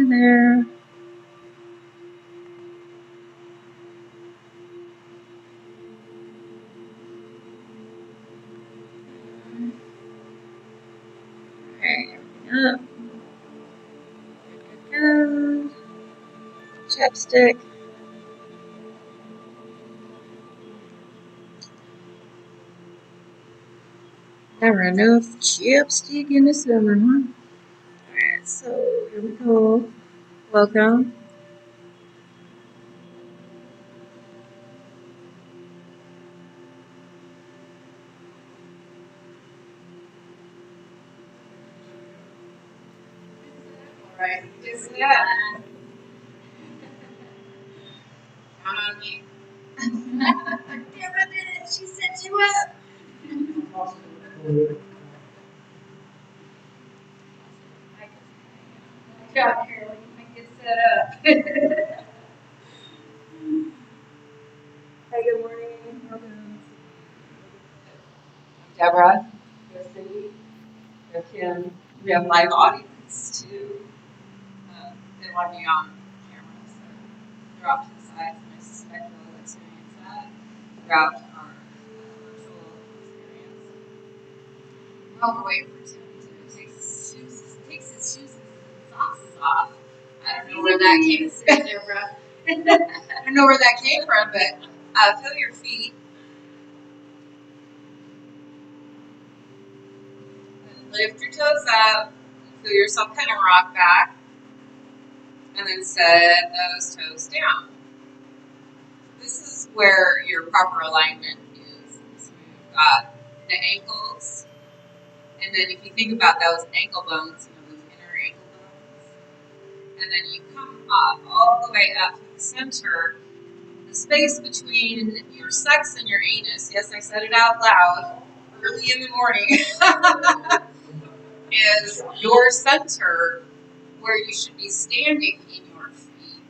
there. Okay, up. Good. Chapstick. Never enough chapstick in the summer, huh? Alright, so here we go. Welcome. Right, just that. Count on me. Deborah did it. She set you up. Good job, Carolyn. You can get set up. Hey, good morning. I'm Deborah. There's Cindy. There's Kim. We have live audience too. They want me on camera, so they're off to the side, and I suspect they'll experience that throughout our virtual experience. While we're waiting for Tim to take his shoes and socks off. I don't know where that came from, Deborah. I don't know where that came from, but feel your feet. And lift your toes up. Feel yourself kind of rock back. And then set those toes down. This is where your proper alignment is. So we've got the ankles. And then if you think about those ankle bones, those inner ankle bones. And then you come up all the way up to the center. The space between your sex and your anus, yes, I said it out loud, early in the morning, is your center where you should be standing in your feet.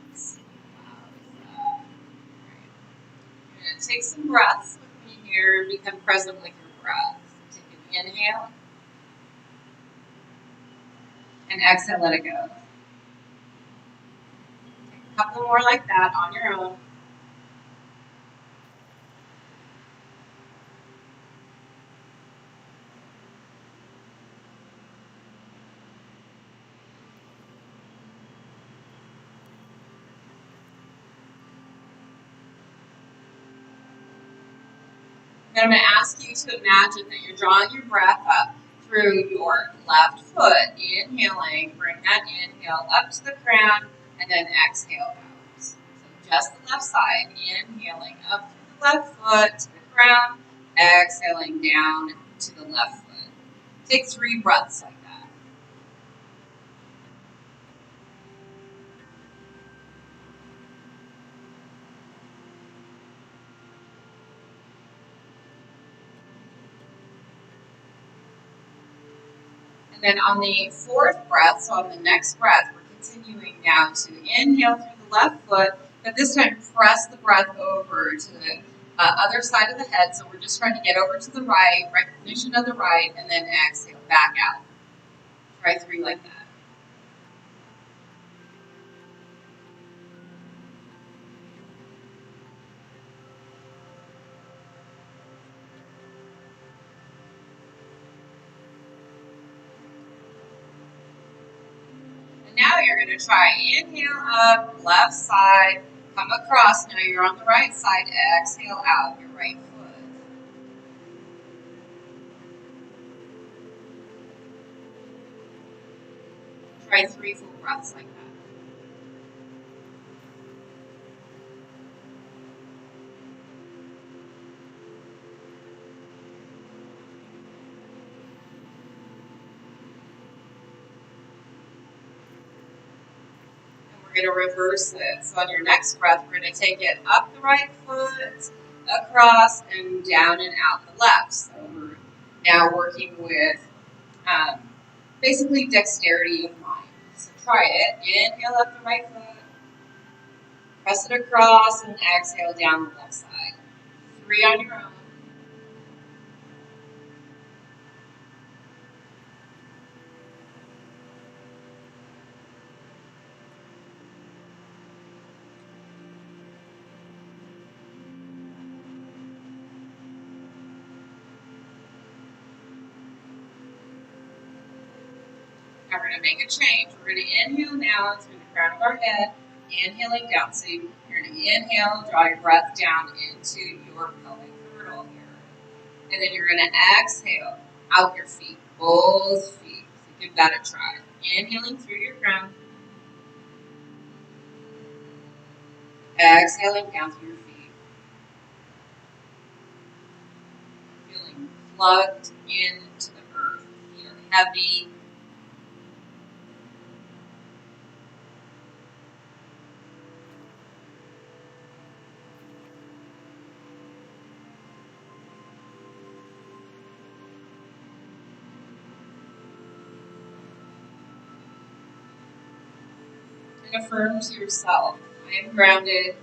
You're going to take some breaths with me here and become present with your breath. Take an inhale. And exhale, let it go. Take a couple more like that on your own. Then I'm going to ask you to imagine that you're drawing your breath up through your left foot. Inhaling, bring that inhale up to the crown, and then exhale out. So just the left side. Inhaling up through the left foot to the crown, exhaling down to the left foot. Take 3 breaths like that. And then on the 4th breath, so on the next breath, we're continuing now to inhale through the left foot, but this time press the breath over to the other side of the head. So we're just trying to get over to the right, recognition of the right, and then exhale back out. Try 3 like that. Now you're going to try inhale up, left side, come across. Now you're on the right side. Exhale out your right foot. Try 3 full breaths like that. We're going to reverse it. So on your next breath, we're going to take it up the right foot, across, and down and out the left. So we're now working with basically dexterity of mind. So try it. Inhale up the right foot, press it across, and exhale down the left side. 3 on your own. Now we're going to make a change. We're going to inhale now through the crown of our head, inhaling down. So you're going to inhale, draw your breath down into your pelvic girdle here. And then you're going to exhale out your feet, both feet. So give that a try. Inhaling through your crown. Exhaling down through your feet. Feeling plugged into the earth. Feet are heavy. And affirm to yourself, I am grounded.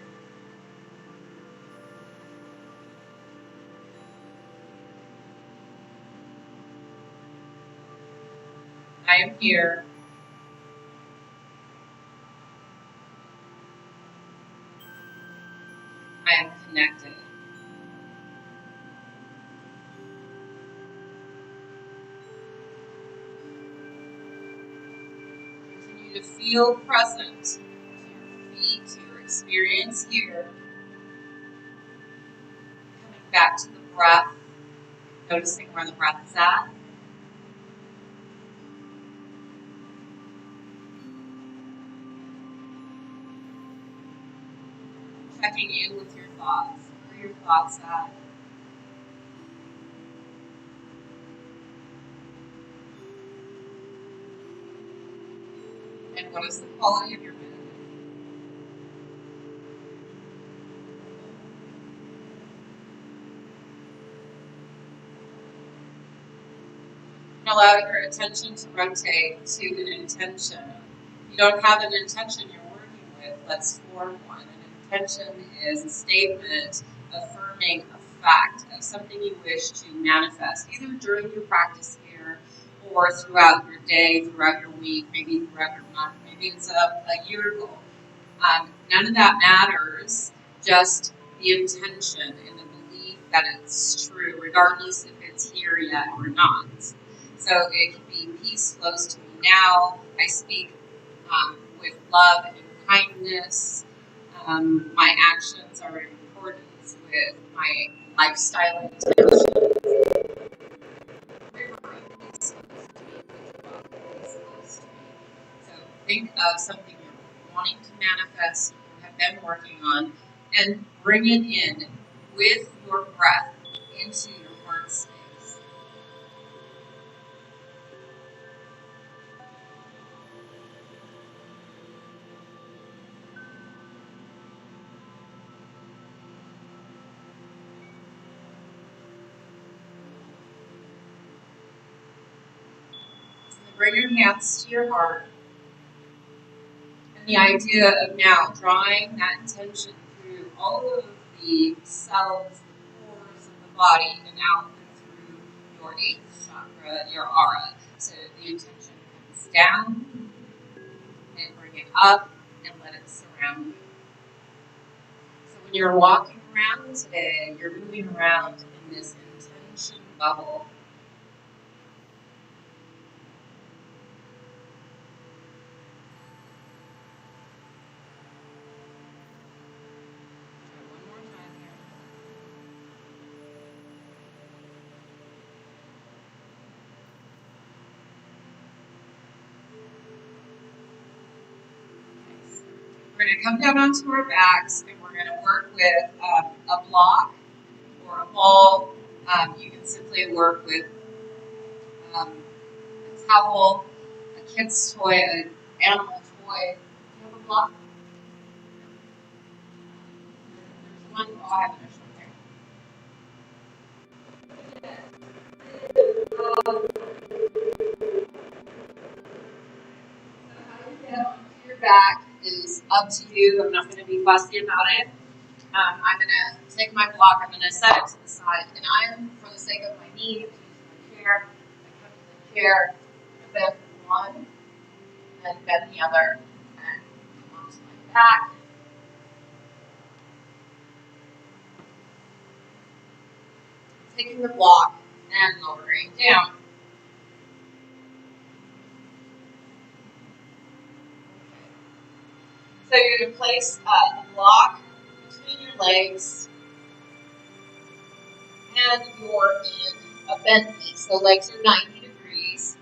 I am here. I am connected. Continue to feel present to your feet, to your experience here. Coming back to the breath, noticing where the breath is at. Checking in with your thoughts. Where are your thoughts at? And what is the quality of your mood? And allow your attention to rotate to an intention. If you don't have an intention you're working with, let's form one. An intention is a statement affirming a fact of something you wish to manifest, either during your practice here or throughout your day, throughout your week, maybe throughout your month, maybe it's a year goal. None of that matters, just the intention and the belief that it's true, regardless if it's here yet or not. So it can be peace flows to me now. I speak with love and kindness. My actions are in accordance with my lifestyle intentions. River of peace flows to me. River of peace flows to me. So think of something you're wanting to manifest, you have been working on, and bring it in with your breath into your heart space. Bring your hands to your heart. And the idea of now drawing that intention through all of the cells, the pores of the body, and out through your 8th chakra, your aura. So the intention comes down and bring it up and let it surround you. So when you're walking around today, you're moving around in this intention bubble. We're going to come down onto our backs and we're going to work with a block or a ball. You can simply work with a towel, a kid's toy, an animal toy. Do you have a block? There's one. Oh, I have an extra So how you get onto your back is up to you. I'm not going to be fussy about it. I'm going to take my block, I'm going to set it to the side, and I'm, for the sake of my knee, I'm using my chair. I come to the chair, I bend one, then bend the other, and come onto my back. Taking the block and lowering down. So you're going to place a block between your legs and you're in a bent knee. So legs are 90 degrees.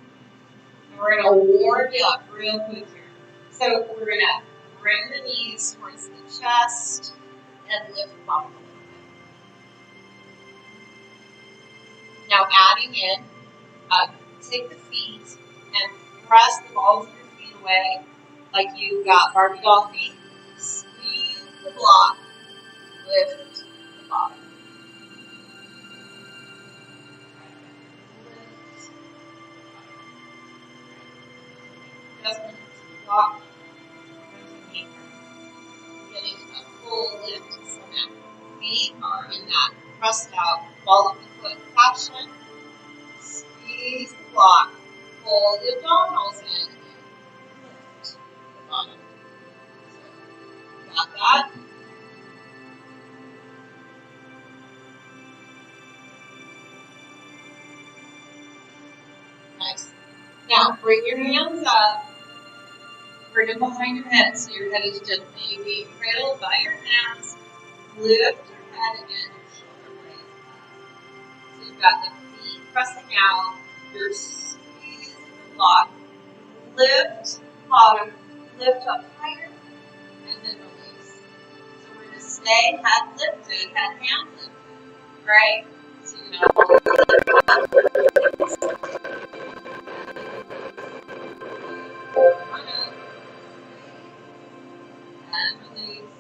And we're going to warm you up real quick here. So we're going to bring the knees towards the chest and lift them up a little bit. Now adding in, take the feet and press the balls of your feet away like you got Barbie doll feet. Squeeze the block, lift the bottom. Lift. Adjustment to the block. Getting a full lift. So now feet are in that pressed out ball of the foot fashion. Squeeze the block. Pull the abdominals in. Lift the bottom. So, got that? Nice. Now, bring your hands up. Bring them behind your head so your head is gently being cradled by your hands. Lift your head and your shoulder blades up. So you've got the feet pressing out. You're squeezing the block. Lift bottom. Lift up higher. And then release. So we're going to stay head lifted, head hand lifted. Right? So you're going to hold one up. And release.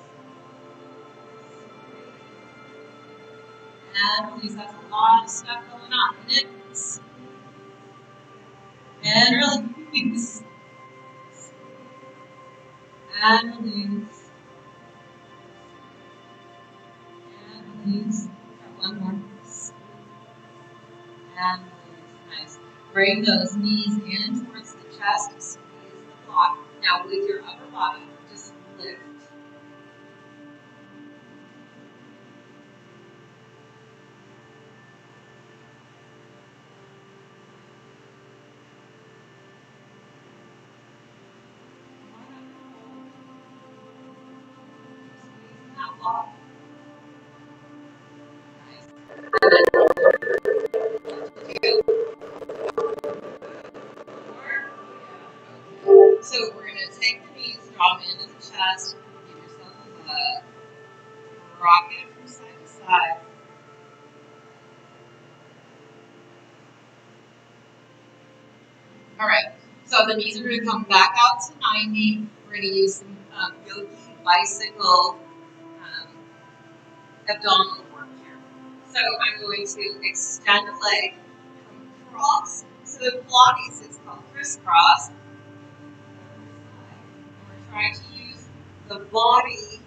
And release. That's a lot of stuff going on, isn't it? And release. And release. And release. Got one more. And release. Nice. Bring those knees in towards the chest. Squeeze the block. Now with your upper body, just lift. So we're going to take the knees, draw them into the chest, give yourself a hug, rock it from side to side. All right, so the knees are going to come back out to 90. We're going to use some yogi bicycle abdominal work here. So I'm going to extend a leg, come across. So the Pilates is called crisscross. We're trying to use the body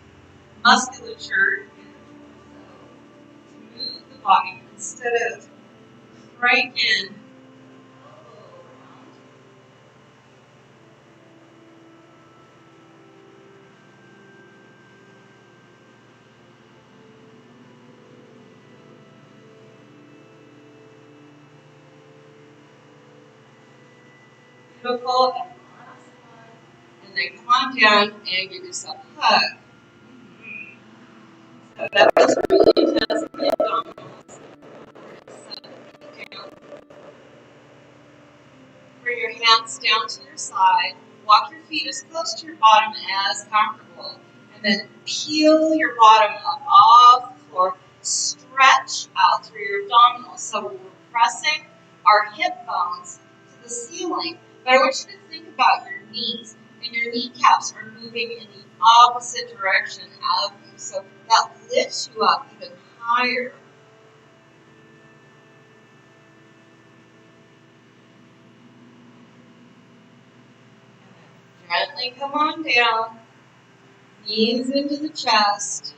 musculature to move the body instead of cranking elbow around. Beautiful. And then come on down and give yourself a hug. So that was really intense in the abdominals. Set the feet down. Bring your hands down to your side. Walk your feet as close to your bottom as comfortable. And then peel your bottom up off the floor. Stretch out through your abdominals. So we're pressing our hip bones to the ceiling. But I want you to think about your knees. And your kneecaps are moving in the opposite direction of you. So that lifts you up even higher. Gently come on down. Knees into the chest.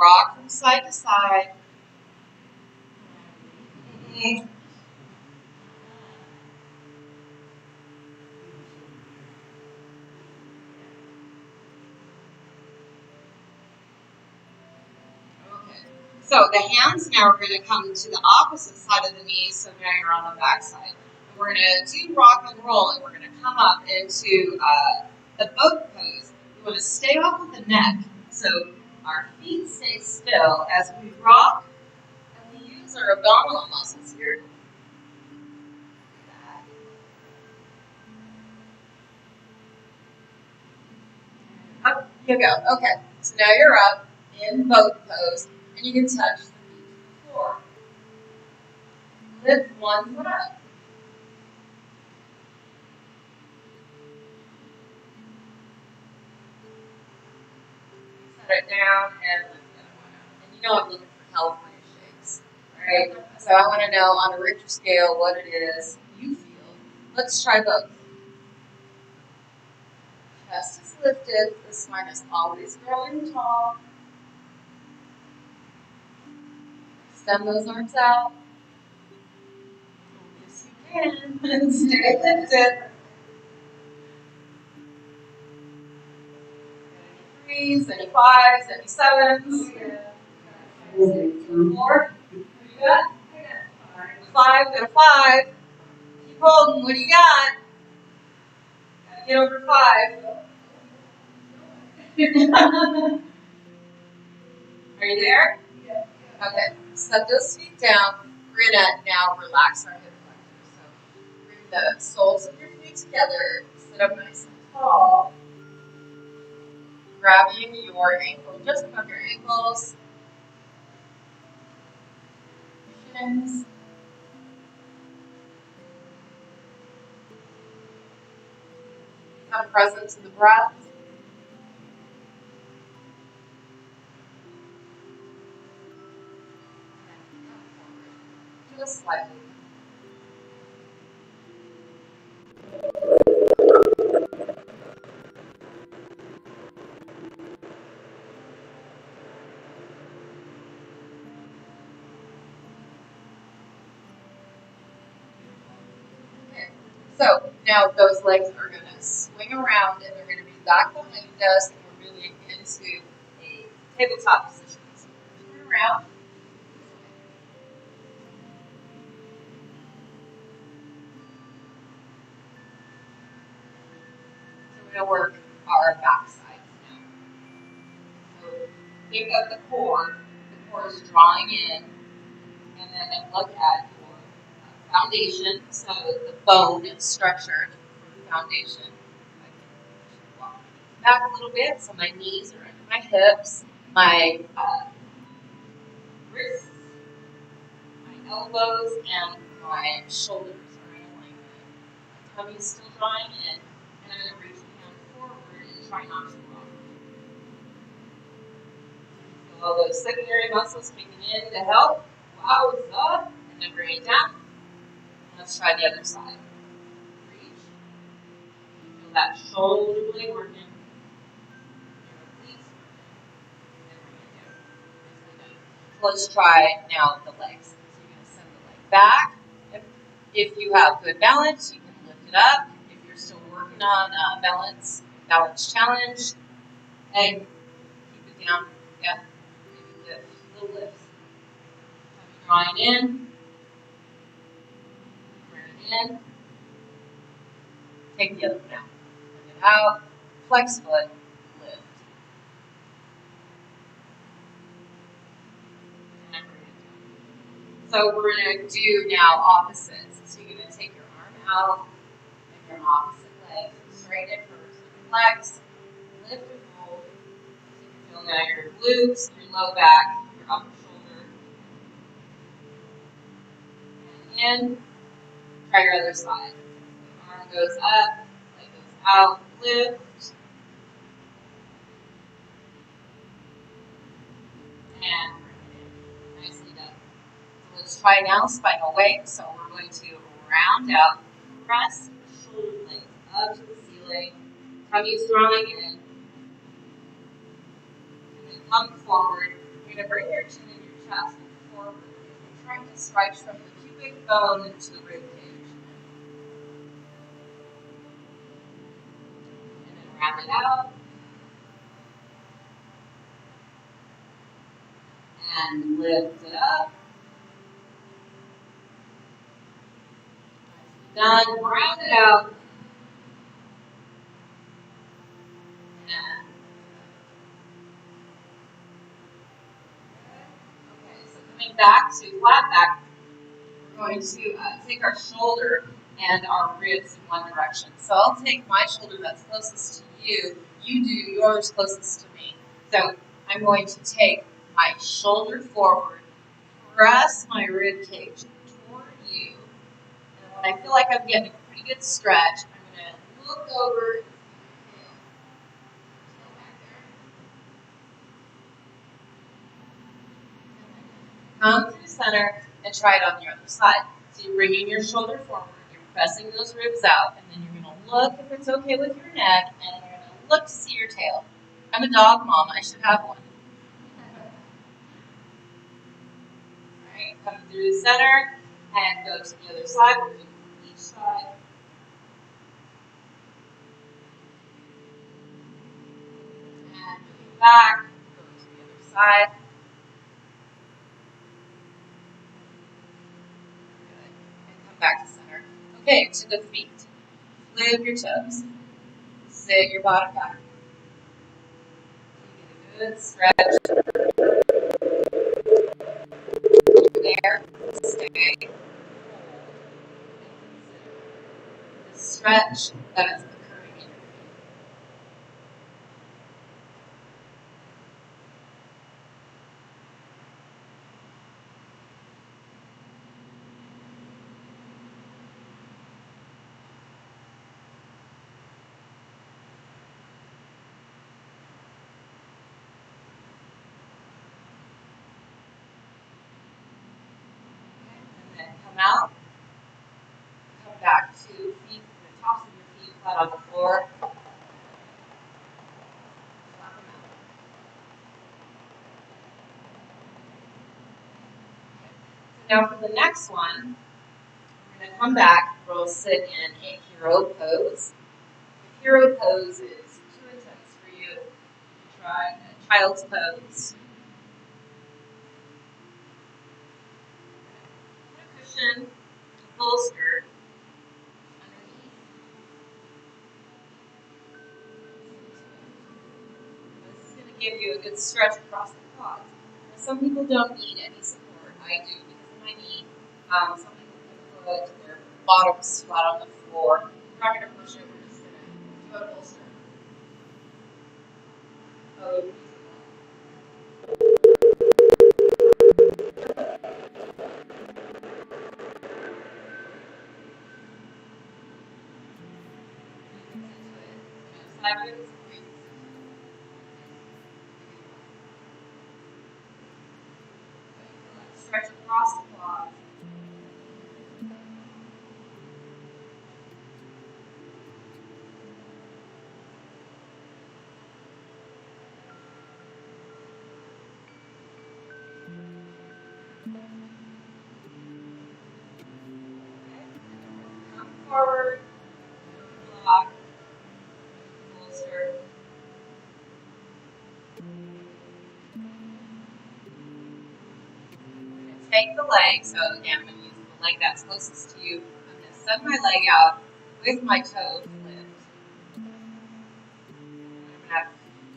Rock from side to side. So the hands now are going to come to the opposite side of the knees, so now you're on the back side. We're going to do rock and roll, and we're going to come up into the boat pose. We want to stay off of the neck, so our feet stay still as we rock, and we use our abdominal muscles here. Up you go. Okay, so now you're up in boat pose, and you can touch the feet to the floor. Lift one foot up. Set it down and lift the other one up. And you know I'm looking for help when it shakes, right? So I want to know on a Richter scale what it is you feel. Let's try both. Chest is lifted. The spine is always growing tall. Extend those arms out. Yes, you can. Stay lifted. Any 3s, any 5s, any 7s. 4. What do you got? 5, got a 5. Keep holding. What do you got? Gotta get over 5. Are you there? Yeah. Okay. Set those feet down. We're gonna now relax our hip flexors. So bring the soles of your feet together. Sit up nice and tall. Grabbing your ankle just above your ankles. Shins. Become present to the breath. Just slightly. Okay. So now those legs are going to swing around and they're going to be back behind us, and we're moving into a tabletop position. So turn around. So we're going to work our back sides now. So think of the core. The core is drawing in, and then look at your foundation. So the bone structure for the foundation. I can walk back a little bit, so my knees are under my hips, my wrists, my elbows, and my shoulders are in alignment. My tummy is still drawing in, and I'm going to reach my hand forward and try not to rock. Feel all those secondary muscles kicking in to help. Wow, it's up, and then bring it down. Let's try the other side. Reach. Feel that shoulder blade working. Let's try now the legs. So you're going to send the leg back. If you have good balance, you can lift it up. If you're still working on balance challenge, and keep it down. Yeah, maybe lift, little lifts. Drawing in, bring it in. Take the other one out. Bring it out. Flex foot, lift. And bring it down. So we're going to do now opposites. So you're going to take your arm out and your opposite leg. Straighten it first. Flex, lift and hold. So you can feel now your glutes, your low back, your upper shoulder. And in. Try your other side. Arm goes up, leg goes out, lift. And bring it in. Nicely done. So let's try now spinal weight. So we're going to round out, press shoulder blades up to the ceiling. Tummy's drawing in. And then come forward. You're going to bring your chin and your chest forward. You're trying to stretch from the pubic bone to the rib cage. And then round it out. And lift it up. Done. Round it out. And okay, so coming back to flat back, we're going to take our shoulder and our ribs in one direction. So I'll take my shoulder that's closest to you. You do yours closest to me. So I'm going to take my shoulder forward, press my rib cage toward you. And when I feel like I'm getting a pretty good stretch, I'm going to look over and see my tail back there. Come to the center and try it on the other side. So you're bringing your shoulder forward, you're pressing those ribs out, and then you're going to look if it's okay with your neck, and you're going to look to see your tail. I'm a dog mom, I should have one. Alright, come through the center and go to the other side. We'll do each side. And moving back, go to the other side. Good. And come back to center. Okay, to the feet. Flip your toes. Sit your bottom back. Get a good stretch. There. Stay. The stretch that is occurring in your feet. And then come out. Come back to feet, the tops of your feet flat on the floor. Flap them out. So now for the next one, we're going to come back. We'll sit in a hero pose. The hero pose is too intense for you. Try a child's pose. Put a cushion, a bolster underneath. This is going to give you a good stretch across the quads. Now, some people don't need any support. I do because of my knee. Some people can put their bottoms flat on the floor. We're not going to push it. We're just going to do a bolster. Oh, sideways. Stretch across the quads. Come forward, block, bolster. Take the leg, so again, I'm going to use the leg that's closest to you. I'm going to send my leg out with my toe flipped. I'm going to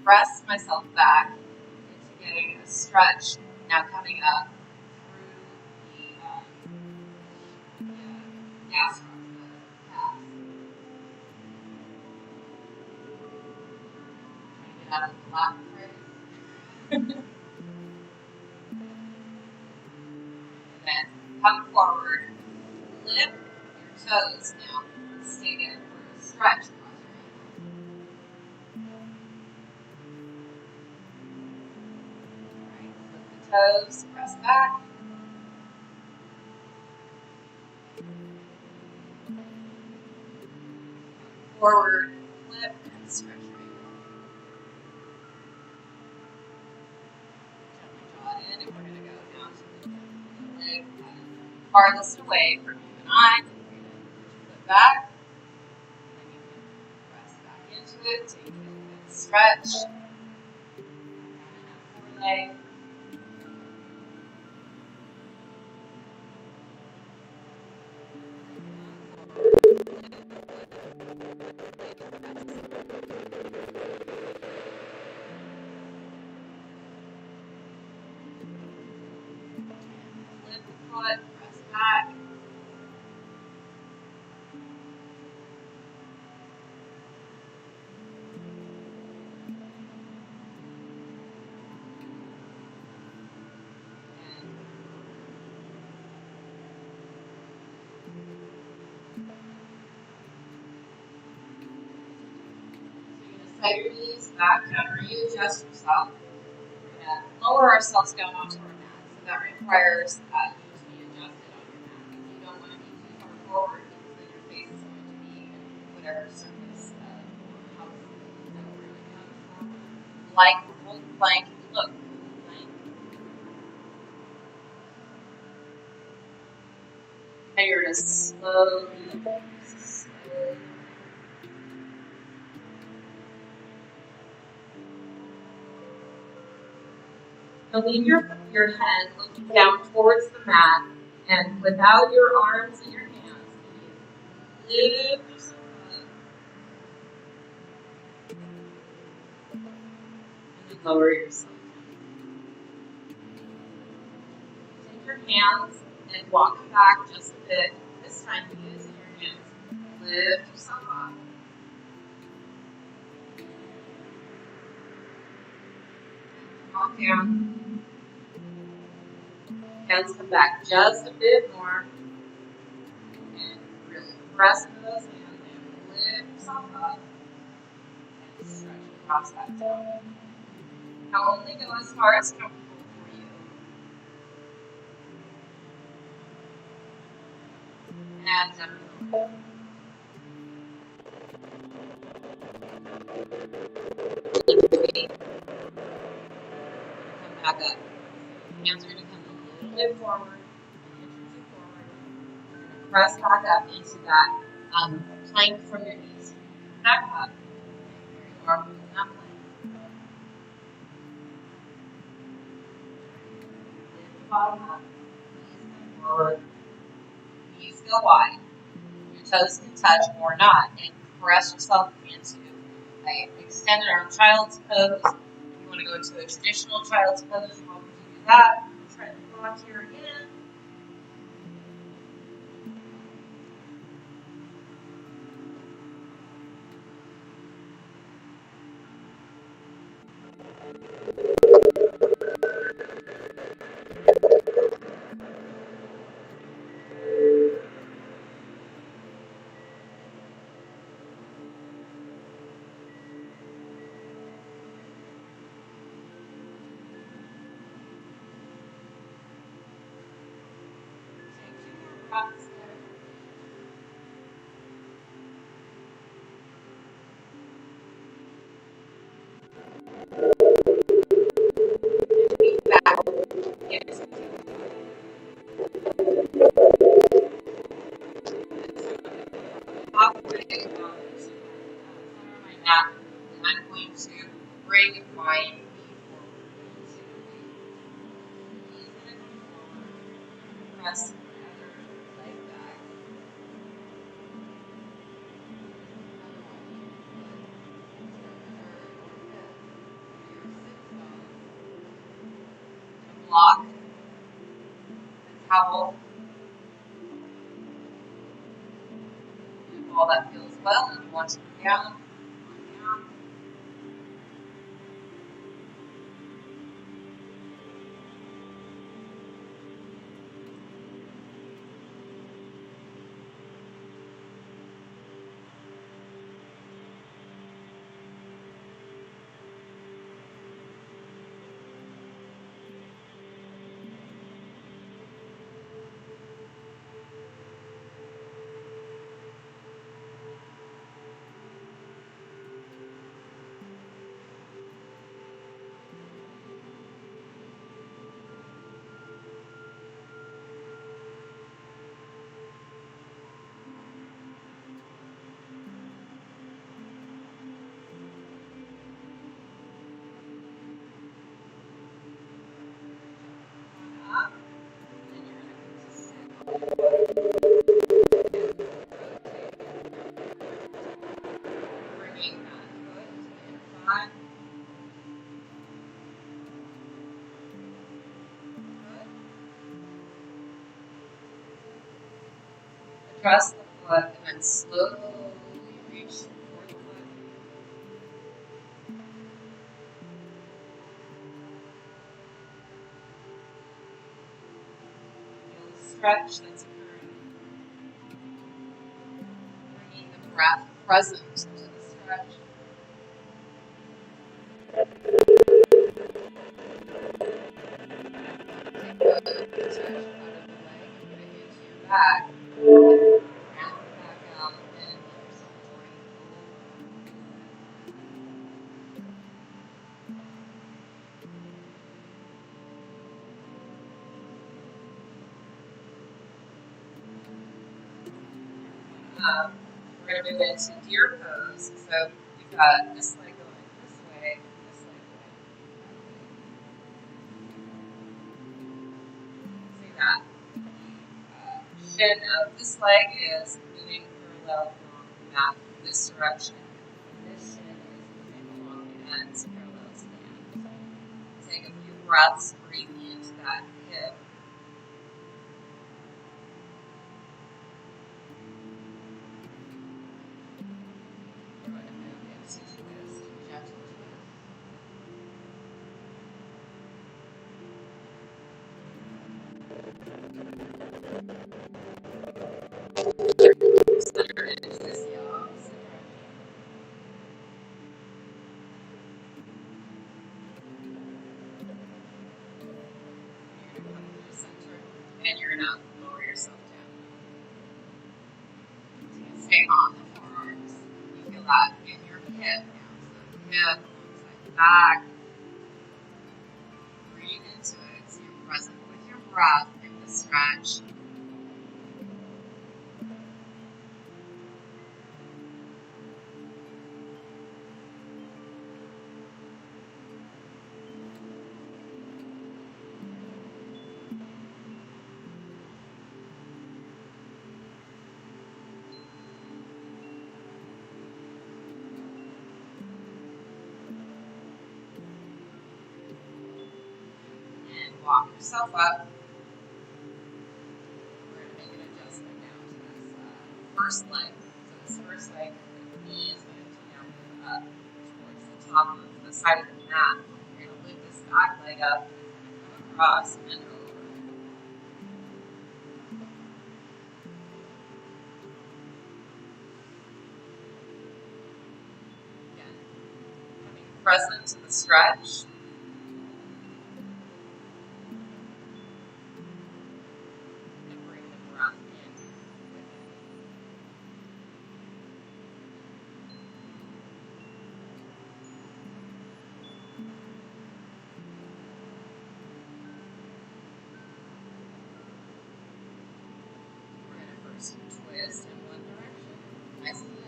press myself back into getting a stretch. Now coming up through the gastroc, the calf. Trying to get out of the block phrase. And then come forward, lift your toes now. Stay there for a stretch across your ankle. Alright, flip the toes, press back. Forward, flip, and stretch your ankle. Gently draw it in, and we're going to go down to the leg farthest away from you and I. You're going to flip back, and you can press back into it so you can get a good stretch. And that foreleg. foot, press back. Set your knees back down, readjust yourself. We're going to lower ourselves down onto our mat. So that requires you to be adjusted on your mat. You don't want to be too far forward because then your face is going to be in whatever surface or house that we're going. Like hold plank. Look, plank. And you're going to slowly. Now leave your head looking down towards the mat, and without your arms and your hands, lift yourself up, and then lower yourself down. Take your hands and walk back just a bit. This time using your hands. Lift yourself up. Walk down. Hands come back just a bit more. And really press into those hands and lift yourself up. And stretch across that down. Now only go as far as comfortable for you. And come back up. Hands are going to come a little bit forward. Press back up into that plank from your knees. Back up. Here you are in that plank. Lift the bottom up. Knees come forward. Knees go wide. Your toes can touch or not, and press yourself into an extended arm child's pose. If you want to go into a traditional child's pose, you're welcome to do that. Try the block here again. I'm going to bring my knee forward into the knees going to come forward. Press the other leg back. Block the towel. If all that feels well and you want to come down. press the foot and then slowly reach for the foot. Feel the stretch that's occurring. Bringing the breath present to the stretch. Take the stretch out of the leg and put it into your back. Round back out and let yourself drain We're going to move into deer pose. So we've got this leg going this way, this leg going. See that? The shin of this leg is moving parallel along the mat in this direction. And this shin is moving along the ends parallel to the end. So take a few breaths, breathing into that hip. We're going to move into twist, gentle twist. Center into this the opposite direction. You're going to come to the center and you're going to lower yourself down. So you can stay on the forearms. You feel that in your hip now. So the hip alongside the back. Breathe into it so you're present with your breath in the stretch. Walk yourself up. We're going to make an adjustment now to this first leg. So this first leg, the knee is going to now move up towards the top of the side of the mat. You're going to lift this back leg up, come across and over. Again, coming present to the stretch. Twist in one direction, nice and gentle.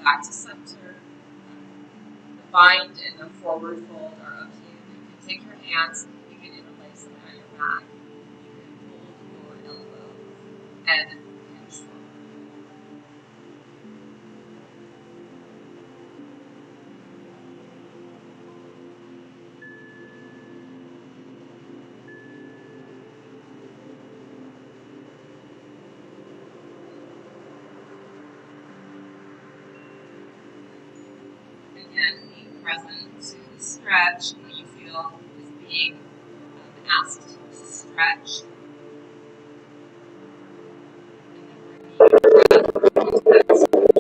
Back to center. The bind and the forward fold are up to you. You can take your hands, you can interlace them at your back. You can hold your elbow and hinge forward. Again, being present to the stretch, what you feel is being asked to stretch. And then bringing your breath into that stretch.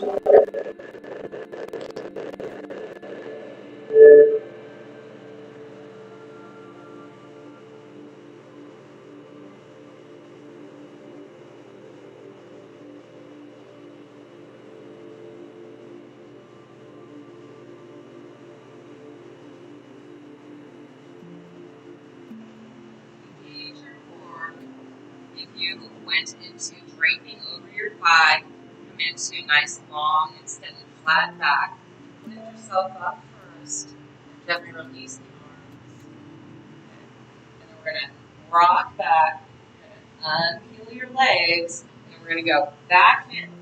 Engage your core. If you went into draping over your thigh, come into a nice, long, extended, flat back. Lift yourself up first. Gently release the arms. Okay. And then we're going to rock back. We're going to unpeel your legs. And we're going to go back in to the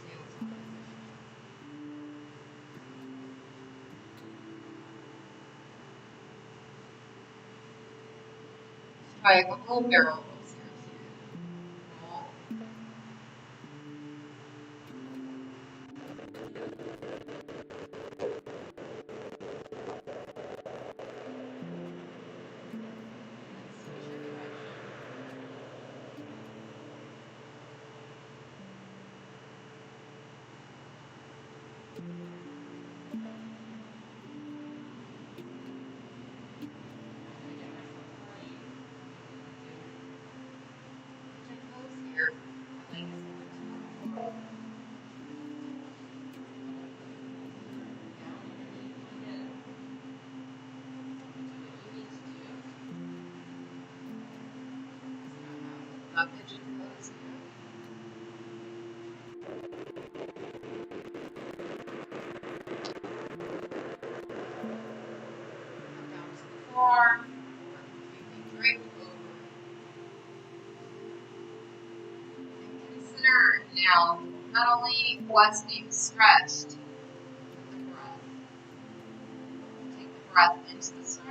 tabletop position. Try a couple of barrel rolls here too. Roll. Here. Pigeon pose here. Come down to the floor. Drink over. And consider now not only what's being stretched, but the breath. Take the breath into the stretch.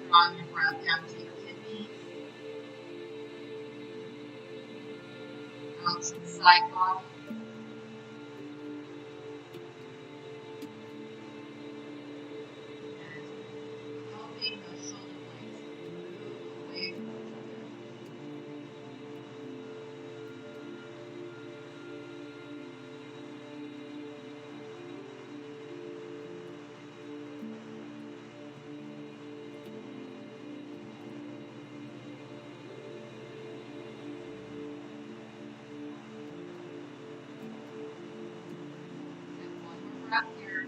Drawing your breath down to your kidney, out to the side body. And helping those shoulder blades move away from each other. Breath here.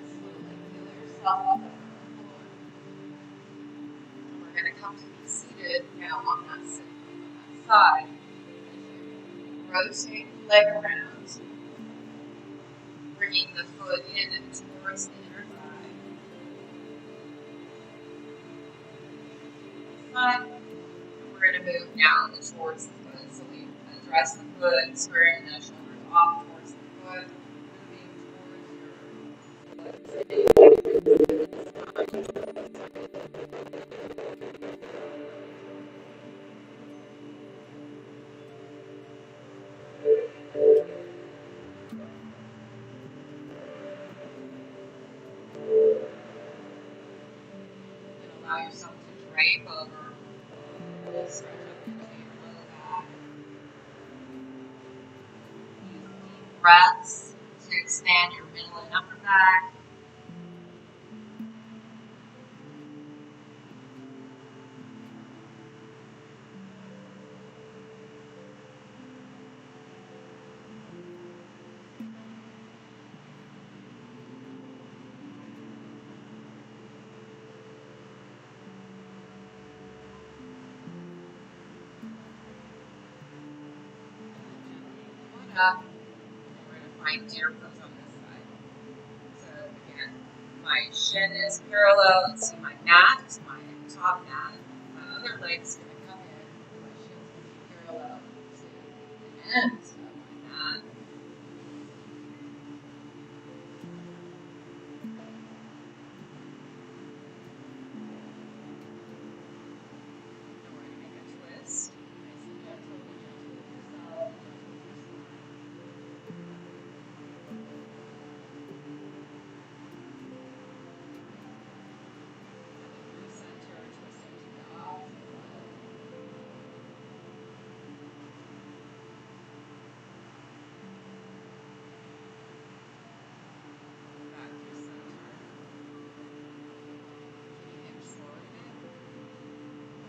Slowly peel yourself up from the floor. And we're going to come to be seated now on that side. Rotate the leg around, bringing the foot in and towards the inner thigh. Side. We're going to move now towards the foot. So we address the foot, squaring the shoulders off towards the foot, moving towards your and allow yourself to drape over. Stretch up into your low back. Use deep breaths to expand your middle and upper back. Up. We're going to find deer pose on this side. So again, my shin is parallel. You see my mat is my top mat. My other leg is going to come in. My shin is going to be parallel to the ends of my mat. And we're going to make a twist. Nice and gentle. Be gentle with yourself.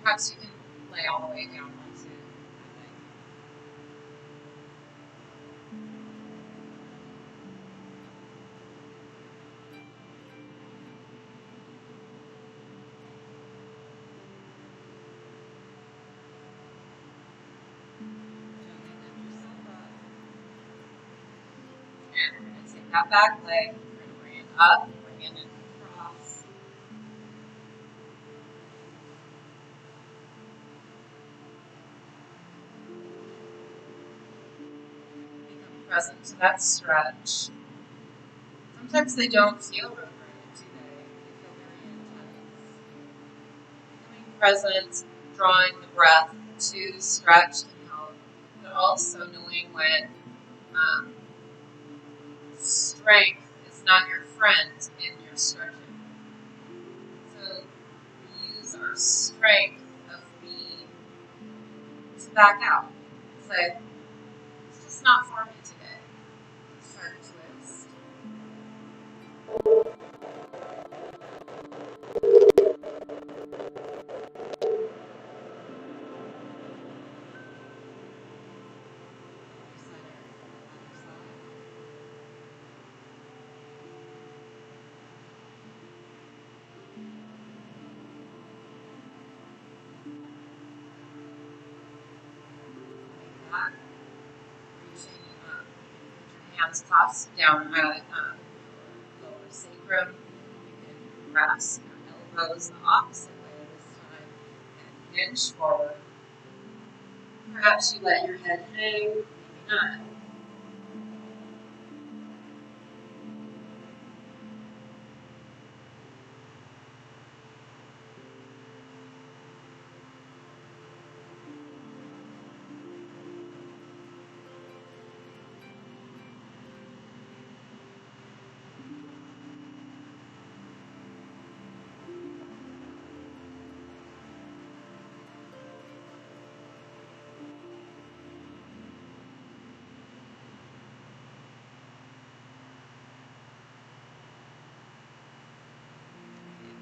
Perhaps you can lay all the way down onto that leg. Gently lift yourself up. And we're going to take that back leg. We're going to bring it up, bring it across. Become present to that stretch. Sometimes they don't feel real good, do they? They feel very intense. Becoming present, drawing the breath to the stretch can help, but also knowing when strength is not your friend in your stretching. So we use our strength of being to back out. Say, it's just not for me today. Start to twist. Back. Reaching up. Put your hands clasped down at lower sacrum. You can press your elbows the opposite way this time and hinge forward. Perhaps you let your head hang, maybe not.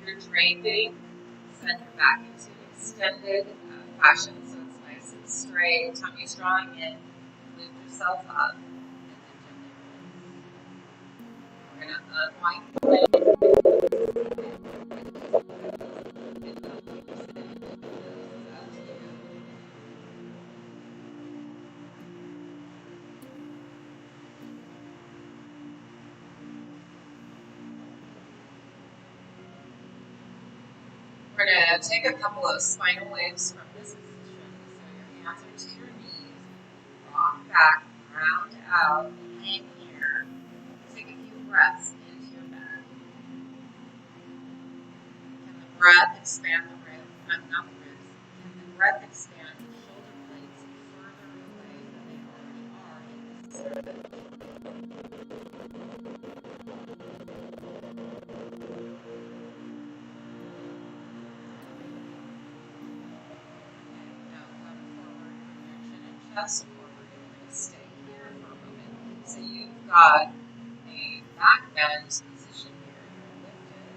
If you're draping, send your back into an extended fashion so it's nice and straight. Tummy's drawing in. Lift yourself up and then gently release. We're going to unwind the leg. We're going to take a couple of spinal waves from this position. So your hands are to your knees. Rock back, round out, hang here. Take a few breaths into your back. Can the breath expand the ribs? Not the ribs. Can the breath expand the shoulder blades further away than they already are in this stretch? Now come forward, bring your chin and chest forward. You're going to stay here for a moment. So you've got a back bend position here. You're lifted.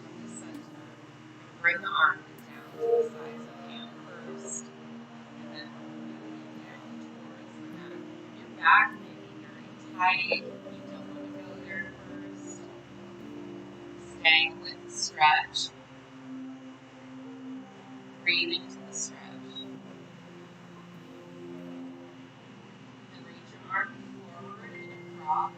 From the center, bring the arm down to the sides of the hand first, and then moving down towards the back. Your back may be very tight. You don't want to go there first. Staying with the stretch. Breathing to the stretch. And reach your arm forward and across.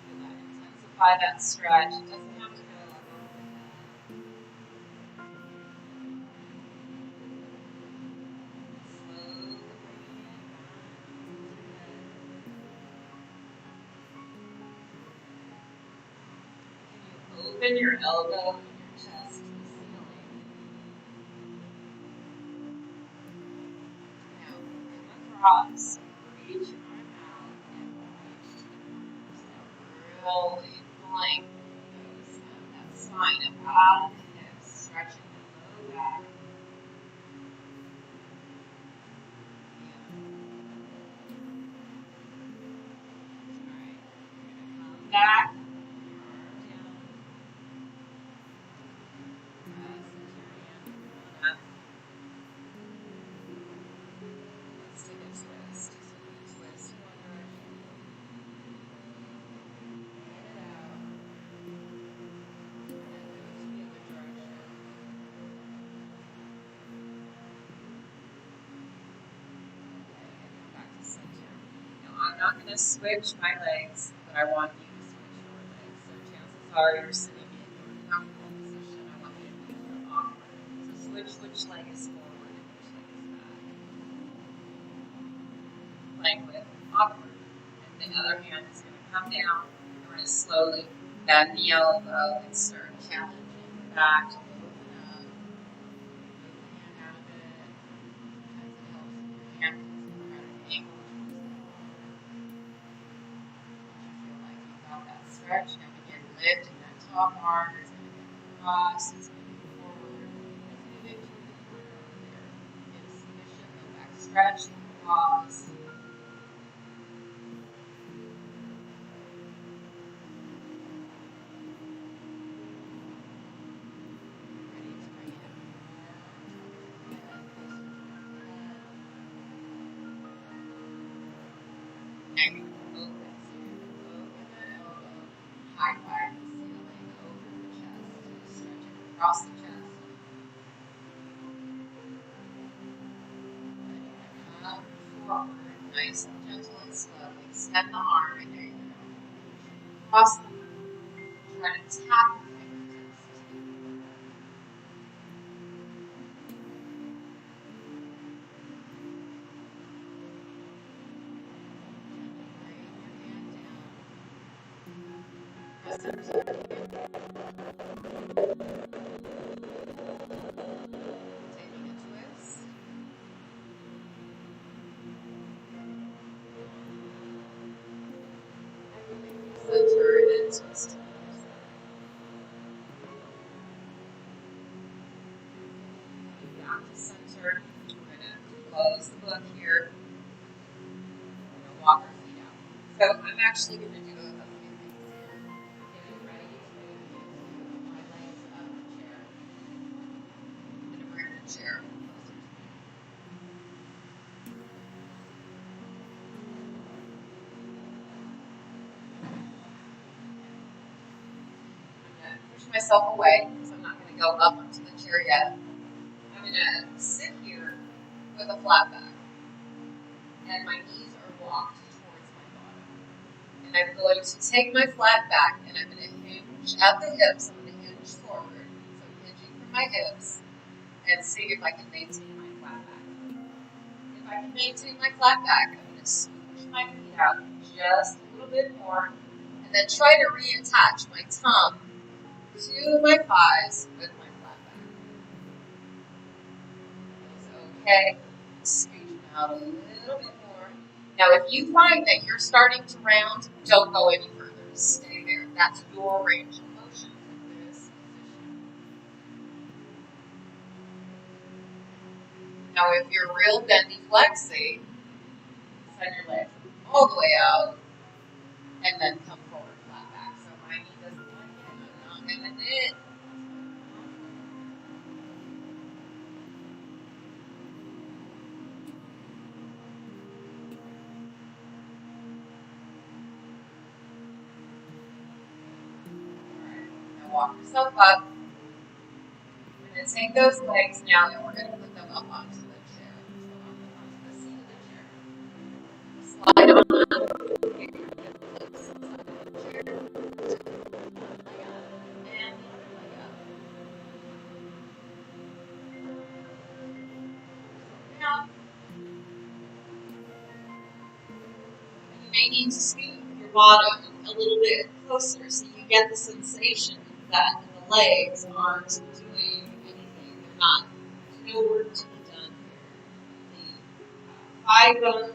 Feel that. Intensify that stretch. It doesn't have to go over the head. Slowly bringing it back to the head. Can you open your elbow and your chest to the ceiling? Now come across. Reach your arm out and reach to the corners. Now really blank that spine up out of the hips, stretching the low back. back. Let's take a twist. Twist in one direction. Get it out. And then go to the other direction. Okay, back to center. Now I'm not going to switch my legs, but I want you to switch your legs. So chances are you're sitting in your comfortable position. I want you to move your awkward. So switch which leg is forward and which leg is back. Playing with awkward. And the other hand is going to come down. We're going to slowly bend the elbow and start challenging the back to open up. Move the hand out of it. Sometimes it helps if your hand comes more at an angle towards the floor. You feel like you've got that stretch. Now begin lifting that top arm. It's going to go across. It's moving forward. It's moving to the corner over there. Get a submission, go back, stretch, pause. Neck open, so you're going to open the elbow, high fire the ceiling, over the chest, stretch it across the chest. Then you're going to come forward, nice and gentle and slow. Extend the arm, and there you go. Cross the arm. Try to tap your fingertips together. Press into the hand. Taking a twist. Center and then twist. Back to center. We're going to close the book here. We're going to walk our feet out. So I'm actually going to do a few things here. Getting ready to move my legs up the chair. I'm going to bring the chair closer to me. I'm going to push myself away because I'm not going to go up onto the chair yet. I'm going to sit here with a flat back. And my knees are walked towards my bottom. And I'm going to take my flat back and I'm going to hinge at the hips. I'm going to hinge forward. So I'm hinging from my hips and see if I can maintain my flat back. If I can maintain my flat back, I'm going to swoosh my feet out just a little bit more and then try to reattach my tongue to my thighs with my flat back. It's okay. Scoot out a little bit more. Now, if you find that you're starting to round, don't go any further. Stay there. That's your range of motion in this position. Now, if you're real bendy flexy, send your legs all the way out and then come forward flat back. So my knee doesn't like it. I'm not going to knit. Walk yourself up. I'm going to take those legs now and we're going to put them up onto the chair. So onto the seat of the chair. Slide on up. Get your hips inside of the chair. Leg up. And the other leg up. Now, you may need to scoot your bottom a little bit closer so you get the sensation that the legs aren't doing anything. They're not, there's no work to be done here. The thigh bone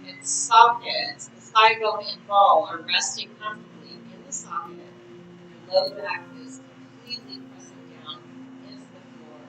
and socket, the thigh bone and ball are resting comfortably in the socket. Your low back is completely pressing down into the floor.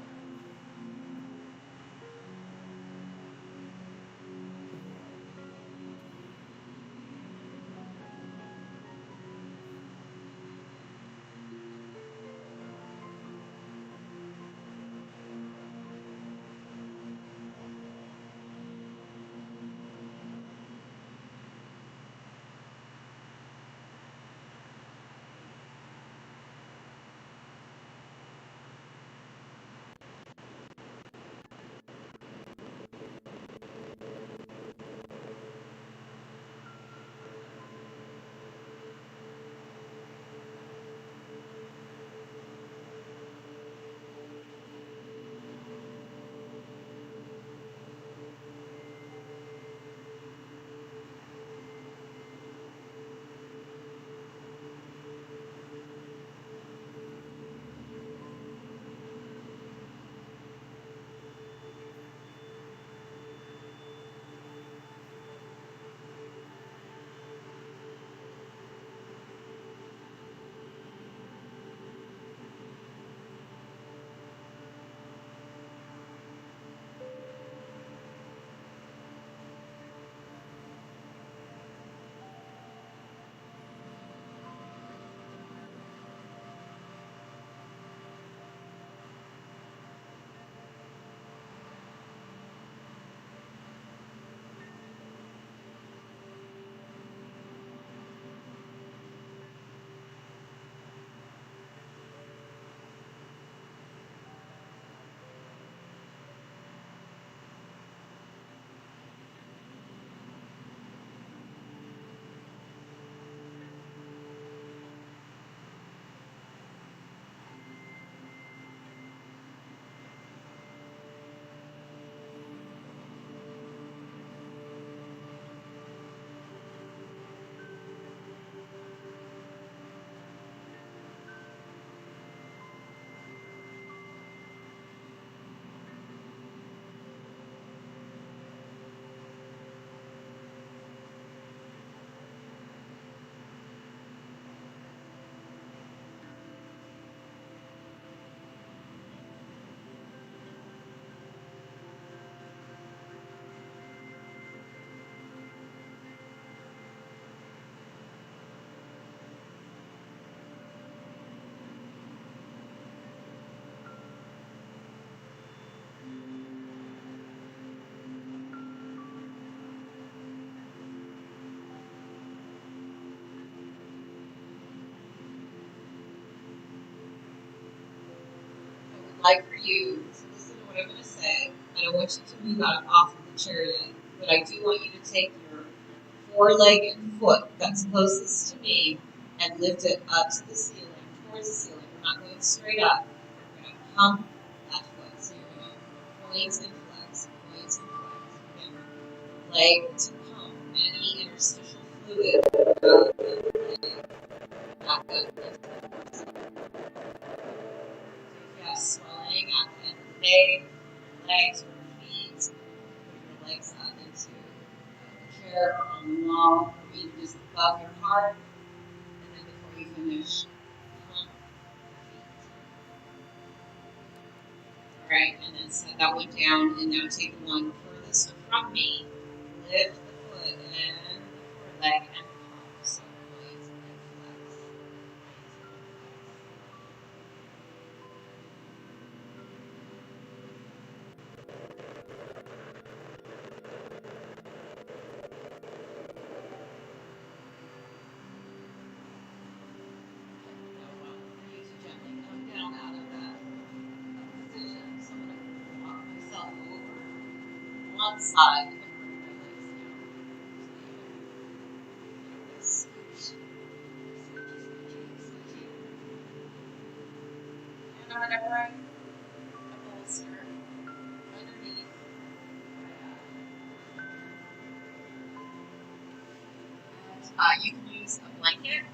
like for you, so listen to what I'm going to say. I don't want you to move out off of the chair yet, but I do want you to take your four-legged foot that's closest to me and lift it up to the ceiling, towards the ceiling. We're not going straight up. We're going to pump that foot. So you're going to point and flex, point and flex. Again, leg to pump any interstitial fluid out of the leg. Back up, lift the foot. If you have swelling at the end of the day, legs or feet, put your legs up into the chair or on the wall, or even just above your heart. And then before you finish, pump your feet. Alright, and then set that one down, and now take the one furthest from me, lift the foot and the foreleg and pump. So point and flex. Gently come down out of that position. So I'm going to walk myself over one side and bring my legs down. So scooch, scooch. And I'm going to bring a bolster underneath my you can use a blanket.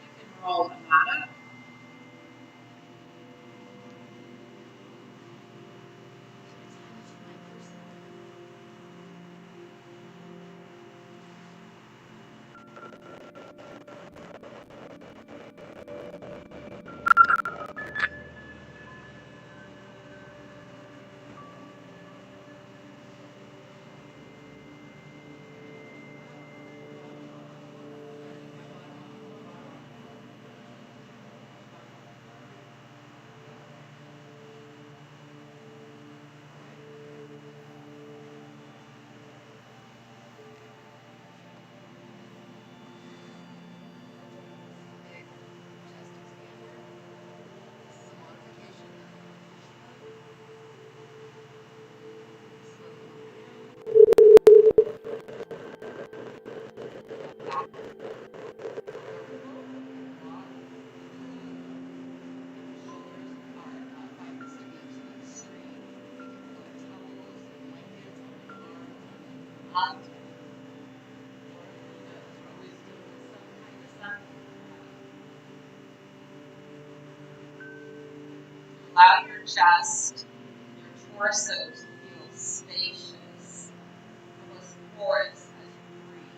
You can roll a mat up. Allow your chest, your torso to feel spacious, almost porous as you breathe.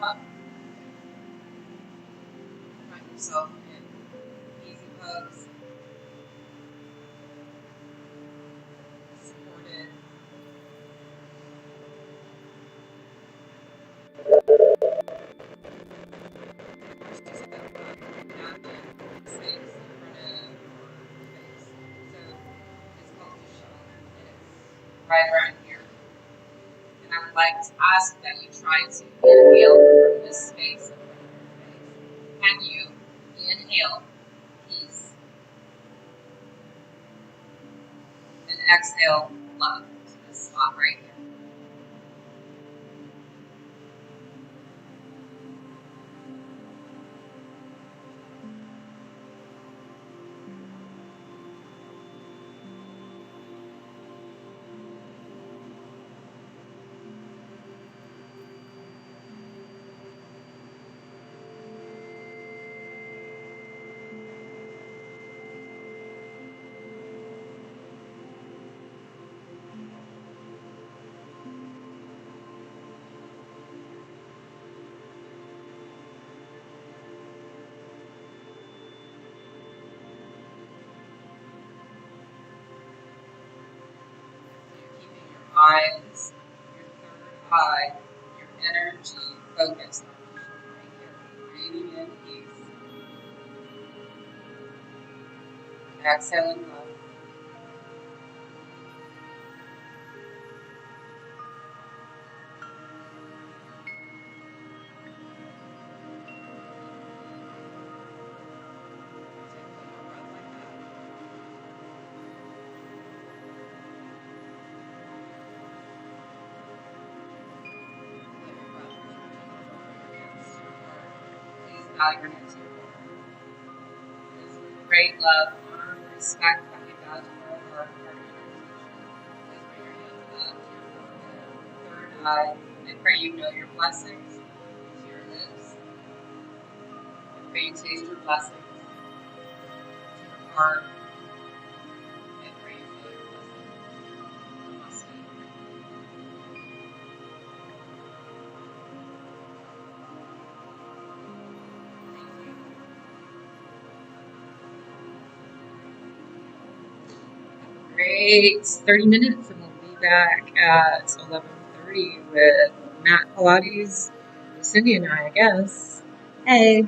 up. Find yourself in easy pose, supported. Space in front of your face. So it's called the shell, and it's right around here. And I would like to ask that you try to inhale from this space in front of your face. Can you inhale peace and exhale love to this spot right here? Keeping your eyes, your third eye, your energy focused on this one right here. Breathing in peace. Exhaling love. Bow your head to your heart. It is with great love, honor, and respect that we bow to our heart and our meditation. Please bring your hands up to your forehead, third eye. I pray you know your blessings to your lips. I pray you taste your blessings to your heart. I pray you feel your blessings. Namaste. Great. 30 minutes and we'll be back at 11:30 with Matt Pilates, Cindy and I guess. Hey.